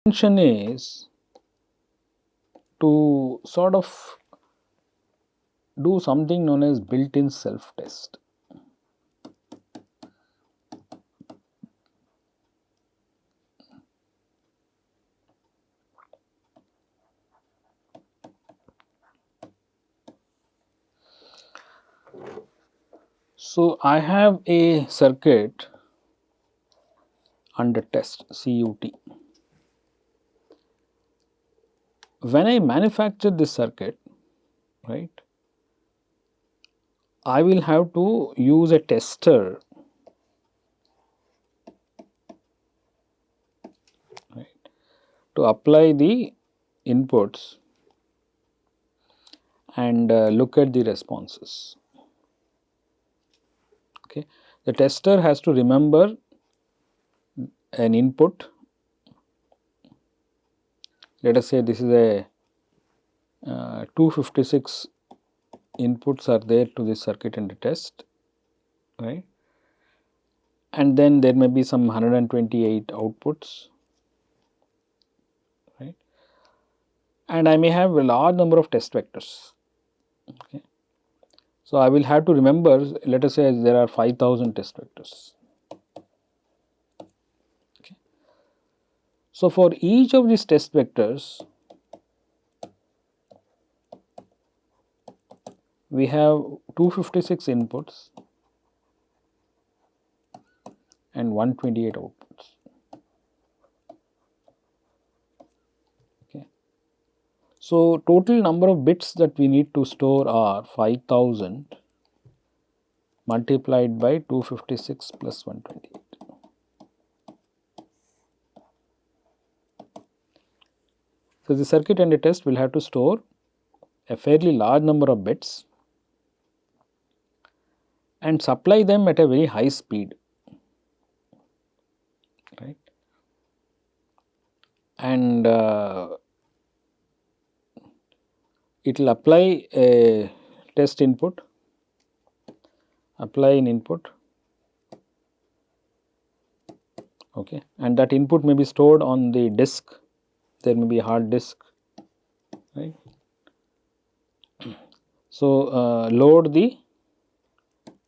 intention is to sort of do something known as built-in self-test. So, I have a circuit under test CUT. When I manufacture this circuit, right, I will have to use a tester, right, to apply the inputs and look at the responses. Okay. The tester has to remember an input. Let us say this is a 256 inputs are there to this circuit and the test, right, and then there may be some 128 outputs, right, and I may have a large number of test vectors. Okay. So, I will have to remember, let us say there are 5000 test vectors. Okay. So, for each of these test vectors, we have 256 inputs and 128 outputs. Okay. So, total number of bits that we need to store are 5000 multiplied by 256 plus 128. So, the circuit and a test will have to store a fairly large number of bits and supply them at a very high speed, right, and it will apply a test input, apply an input, okay, and that input may be stored on the disk, there may be a hard disk, right. So, load the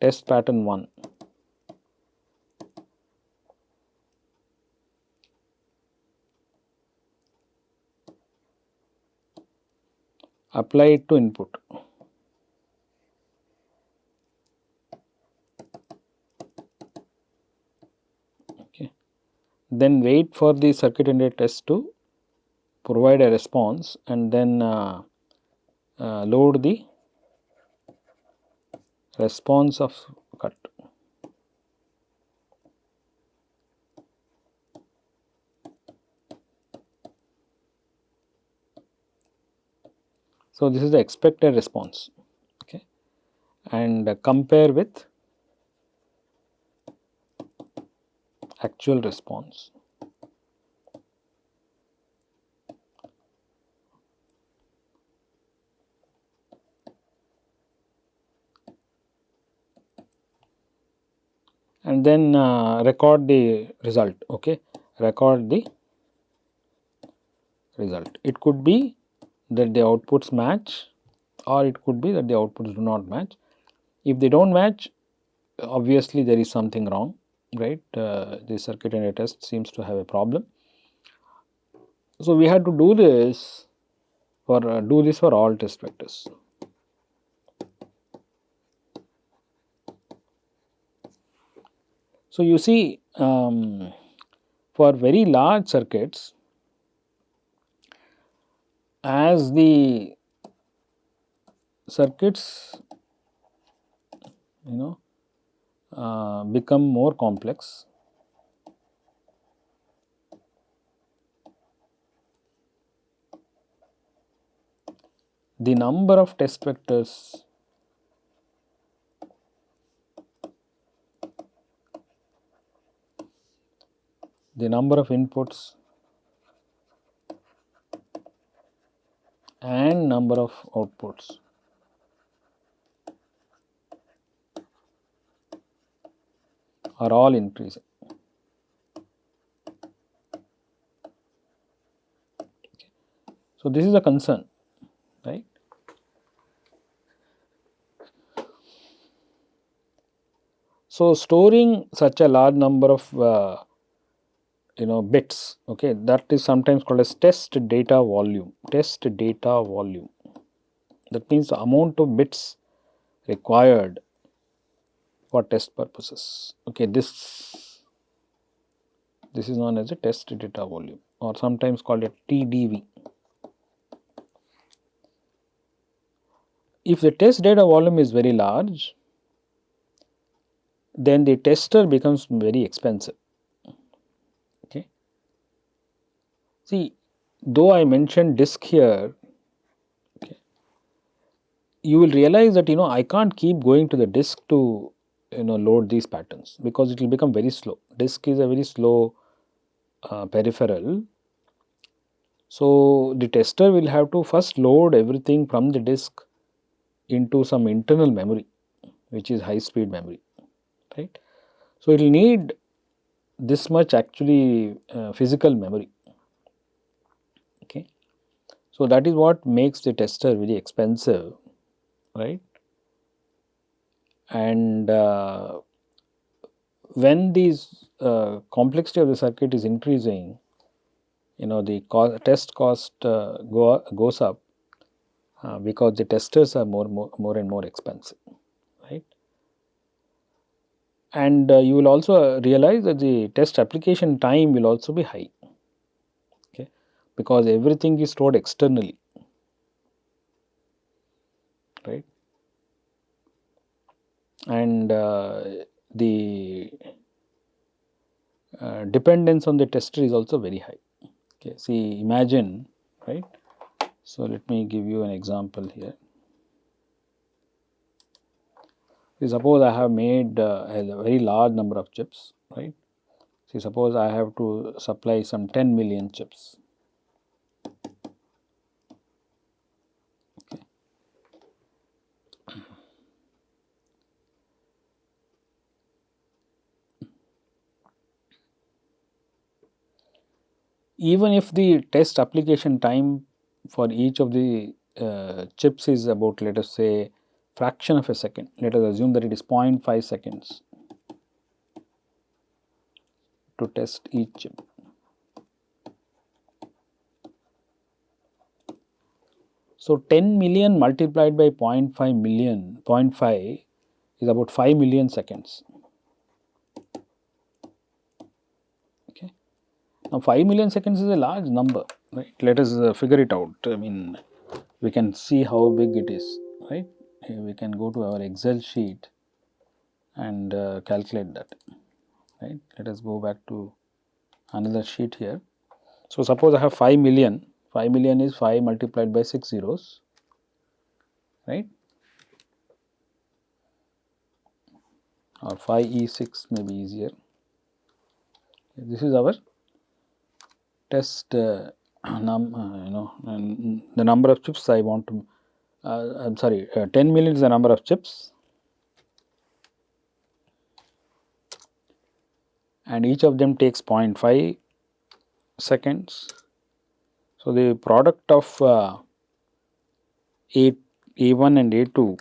test pattern 1, apply it to input. Okay. Then wait for the circuit and a test to provide a response and then load the response of cut. So, this is the expected response, okay, and compare with actual response. And then record the result, okay, record the result. It could be that the outputs match or it could be that the outputs do not match. If they do not match, obviously there is something wrong, right, the circuit and a test seems to have a problem. So, we had to do this for all test vectors. So, you see for very large circuits, as the circuits become more complex, the number of test vectors the number of inputs and number of outputs are all increasing. So, this is a concern, right. So, storing such a large number of bits, okay, that is sometimes called as test data volume. Test data volume, that means the amount of bits required for test purposes. Okay, this is known as a test data volume, or sometimes called a TDV. If the test data volume is very large, then the tester becomes very expensive. Okay. See, though I mentioned disk here, okay, you will realize that I can't keep going to the disk to load these patterns, because it will become very slow. Disk is a very slow peripheral. So, the tester will have to first load everything from the disk into some internal memory, which is high speed memory, right. So, it will need this much actually physical memory. Okay. So, that is what makes the tester very expensive, right. And when these complexity of the circuit is increasing, the test cost goes up, because the testers are more and more expensive, right. And you will also realize that the test application time will also be high, okay, because everything is stored externally, right. And the dependence on the tester is also very high. Okay, see, imagine, right. So, let me give you an example here. See, suppose I have made a very large number of chips, right. See, suppose I have to supply some 10 million chips. Okay. Even if the test application time for each of the chips is about, let us say, fraction of a second, let us assume that it is 0.5 seconds to test each chip. So, 10 million multiplied by 0.5 million, 0.5 is about 5 million seconds. Okay. Now, 5 million seconds is a large number, right. Let us figure it out. I mean, we can see how big it is, right. We can go to our Excel sheet and calculate that, right. Let us go back to another sheet here. So, suppose I have 5 million, 5 million is 5 multiplied by 6 zeros, right, or 5E6 may be easier. This is our test and the number of chips I want to, I am sorry, 10 million is the number of chips, and each of them takes 0.5 seconds. So, the product of A1 and A2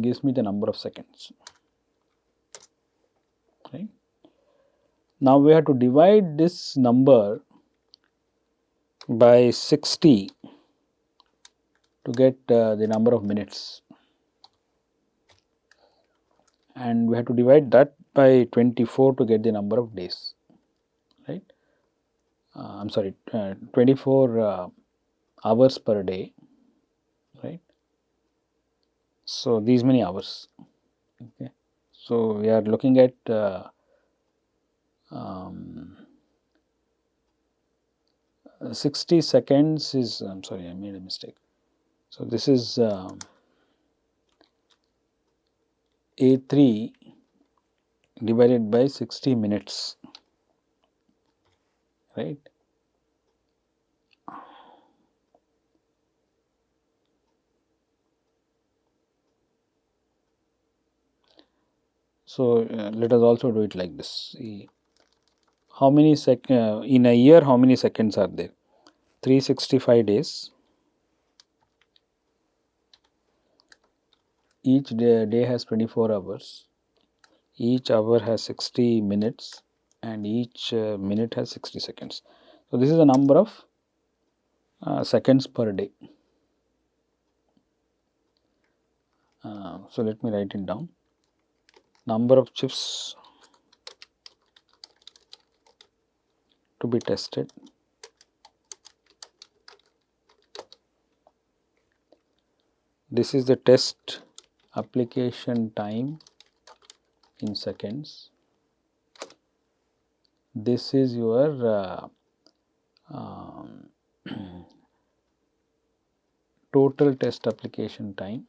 gives me the number of seconds, right. Now, we have to divide this number by 60 to get the number of minutes, and we have to divide that by 24 to get the number of days, right. I am sorry, 24 hours per day, right. So, these many hours. Okay. So, we are looking at um, 60 seconds is, I am sorry, I made a mistake. So, this is A3 divided by 60 minutes, right. So, let us also do it like this. See, how many in a year, how many seconds are there? 365 days. Each day has 24 hours. Each hour has 60 minutes and each minute has 60 seconds. So, this is the number of seconds per day. So, let me write it down. Number of chips to be tested. This is the test application time in seconds. This is your total test application time.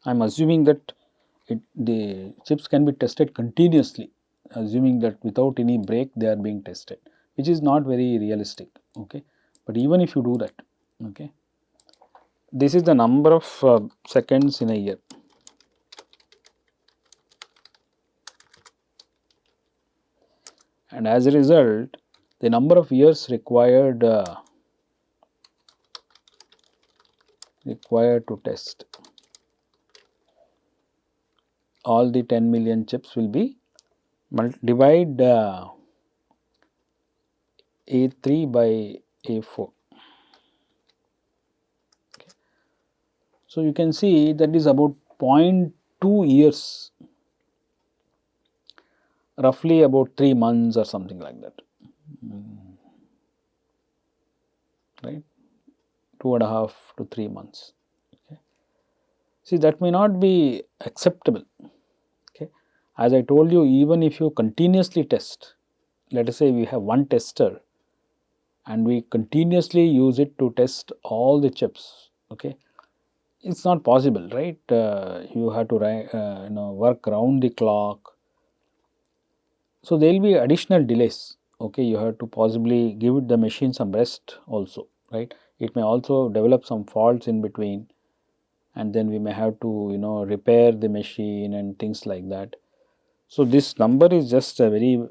I am assuming that the chips can be tested continuously, assuming that without any break they are being tested, which is not very realistic. Okay, but even if you do that, okay, this is the number of seconds in a year. And as a result, the number of years required to test all the 10 million chips will be divide A3 by A4. Okay. So, you can see that is about 0.2 years, roughly about 3 months or something like that, right, 2.5 to 3 months. Okay. See, that may not be acceptable. Okay. As I told you, even if you continuously test, let us say we have one tester and we continuously use it to test all the chips, okay, it's not possible, right? You have to work around the clock. So, there will be additional delays. Okay, you have to possibly give the machine some rest also, right? It may also develop some faults in between, and then we may have to repair the machine and things like that. So, this number is just a very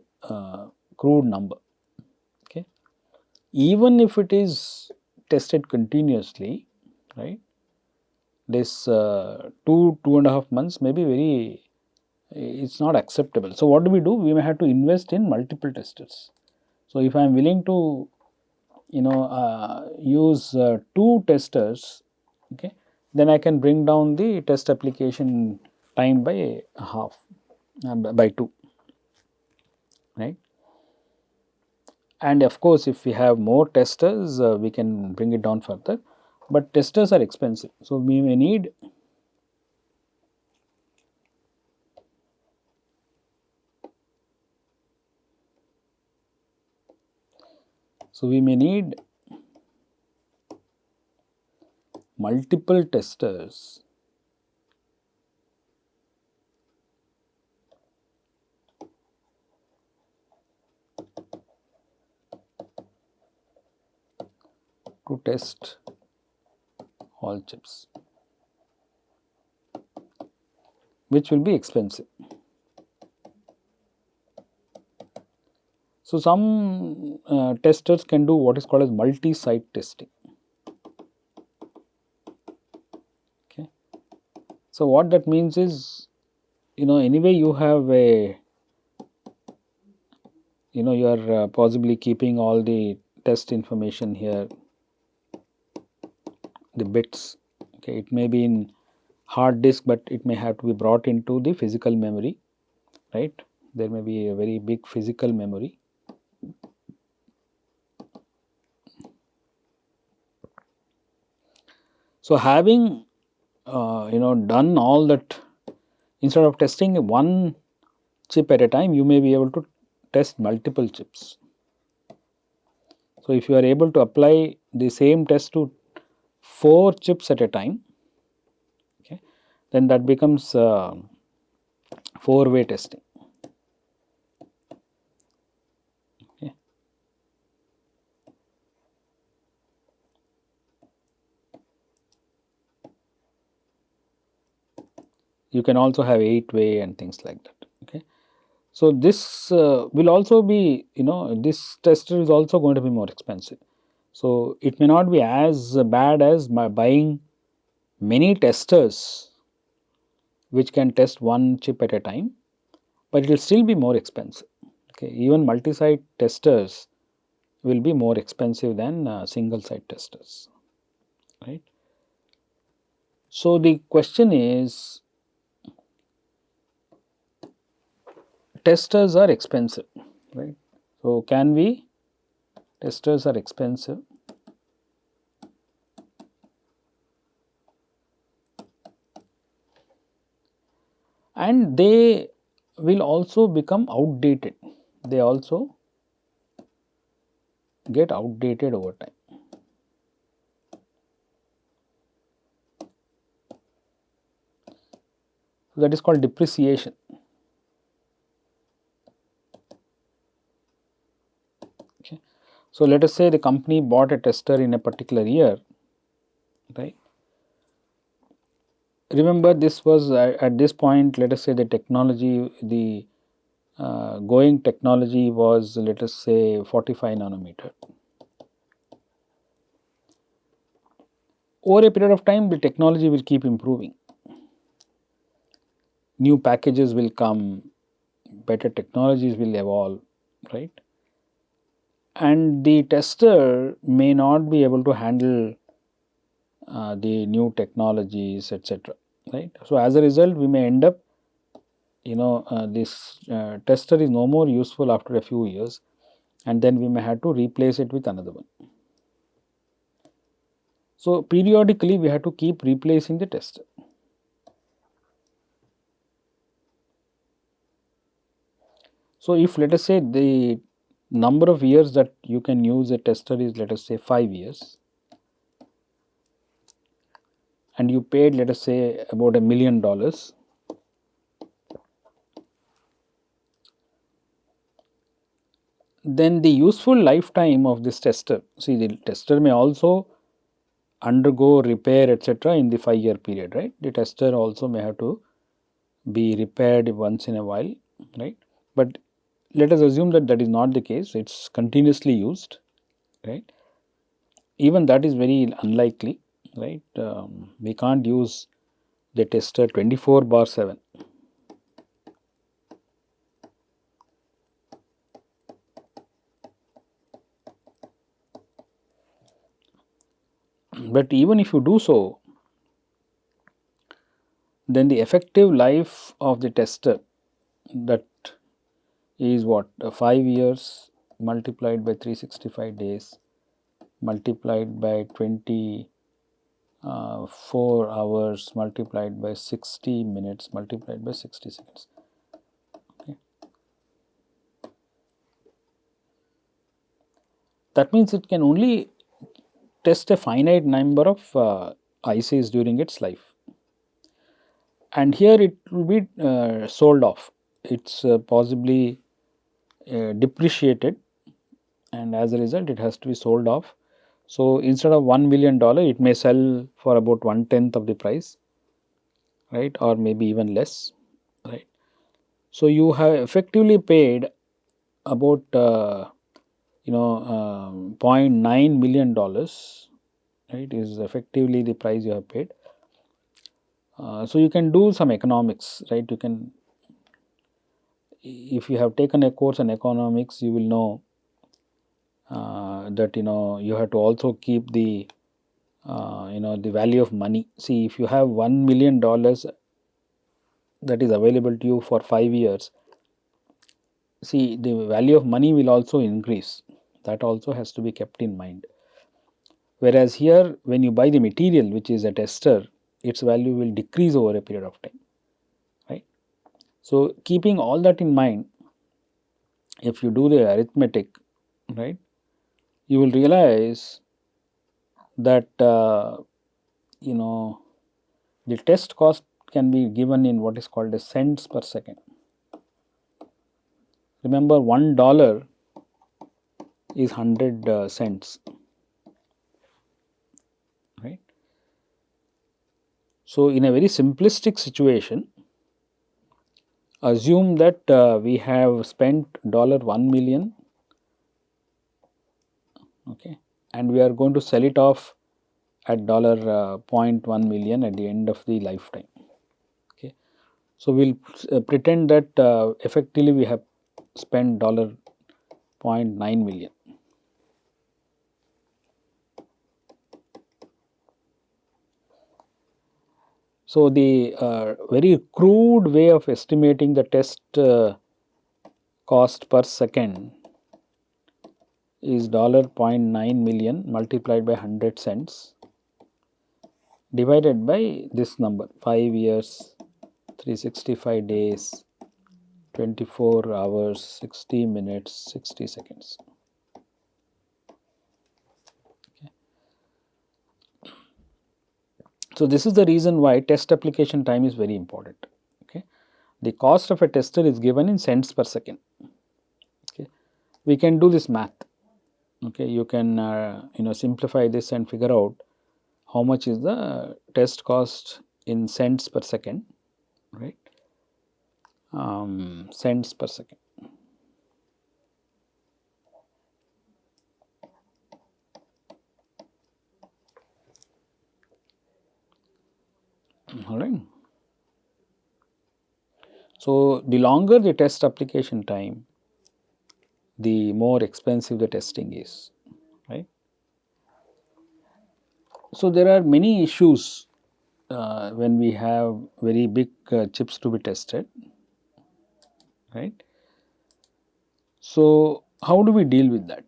crude number. Okay, even if it is tested continuously, right? This 2.5 months may be very, it's not acceptable. So, what do? We may have to invest in multiple testers. So, if I am willing to use 2 testers, okay, then I can bring down the test application time by half, by 2, right. And of course, if we have more testers, we can bring it down further, but testers are expensive. So, we may need multiple testers to test all chips, which will be expensive. So, some testers can do what is called as multi-site testing. Okay. So, what that means is, anyway you have a, you are possibly keeping all the test information here, the bits. Okay, it may be in hard disk, but it may have to be brought into the physical memory, right. There may be a very big physical memory. So, having done all that, instead of testing one chip at a time, you may be able to test multiple chips. So, if you are able to apply the same test to 4 chips at a time, okay, then that becomes 4-way testing. Okay. You can also have 8-way and things like that. Okay. So this will also be, this tester is also going to be more expensive. So it may not be as bad as buying many testers which can test one chip at a time, but it will still be more expensive. Okay, even multi-site testers will be more expensive than single site testers, right? So the question is, testers are expensive, right? So can we, testers are expensive, and they will also become outdated. They also get outdated over time. So that is called depreciation. Okay. So let us say the company bought a tester in a particular year, right? Remember, this was at this point, let us say the technology, the going technology was, let us say, 45 nanometer. Over a period of time, the technology will keep improving. New packages will come, better technologies will evolve, right? And the tester may not be able to handle the new technologies, etc. Right? So as a result, we may end up, this tester is no more useful after a few years, and then we may have to replace it with another one. So periodically, we have to keep replacing the tester. So if, let us say, the number of years that you can use a tester is, let us say, 5 years, and you paid, let us say, about $1,000,000, then the useful lifetime of this tester, see, the tester may also undergo repair, etc., in the 5-year period, right? The tester also may have to be repaired once in a while, right? But let us assume that that is not the case, it's continuously used, right? Even that is very unlikely, right? We can't use the tester 24/7. But even if you do so, then the effective life of the tester, that is what, 5 years multiplied by 365 days multiplied by 4 hours multiplied by 60 minutes multiplied by 60 seconds. Okay. That means it can only test a finite number of ICs during its life, and here it will be sold off. It's possibly depreciated, and as a result it has to be sold off. So instead of $1,000,000, it may sell for about 1/10 of the price, right, or maybe even less, right. So you have effectively paid about $0.9 million, right, is effectively the price you have paid. So you can do some economics, right. You can, if you have taken a course in economics, you will know that you have to also keep the the value of money. See, if you have $1,000,000 that is available to you for 5 years, see, the value of money will also increase. That also has to be kept in mind. Whereas here, when you buy the material, which is a tester, its value will decrease over a period of time, right. So keeping all that in mind, if you do the arithmetic, right, you will realize that the test cost can be given in what is called as cents per second. Remember, $1 is 100 cents, right. So in a very simplistic situation, Assume that we have spent $1 million, okay, and we are going to sell it off at $0.1 million at the end of the lifetime. Okay, so we'll pretend that effectively we have spent $0.9 million. So the very crude way of estimating the test cost per second is $0.9 million multiplied by 100 cents divided by this number, 5 years, 365 days, 24 hours, 60 minutes, 60 seconds. Okay. So this is the reason why test application time is very important. Okay. The cost of a tester is given in cents per second. Okay. We can do this math. Okay. You can simplify this and figure out how much is the test cost in cents per second, right? Cents per second. All right. So the longer the test application time, the more expensive the testing is, right? So there are many issues when we have very big chips to be tested, right? So how do we deal with that?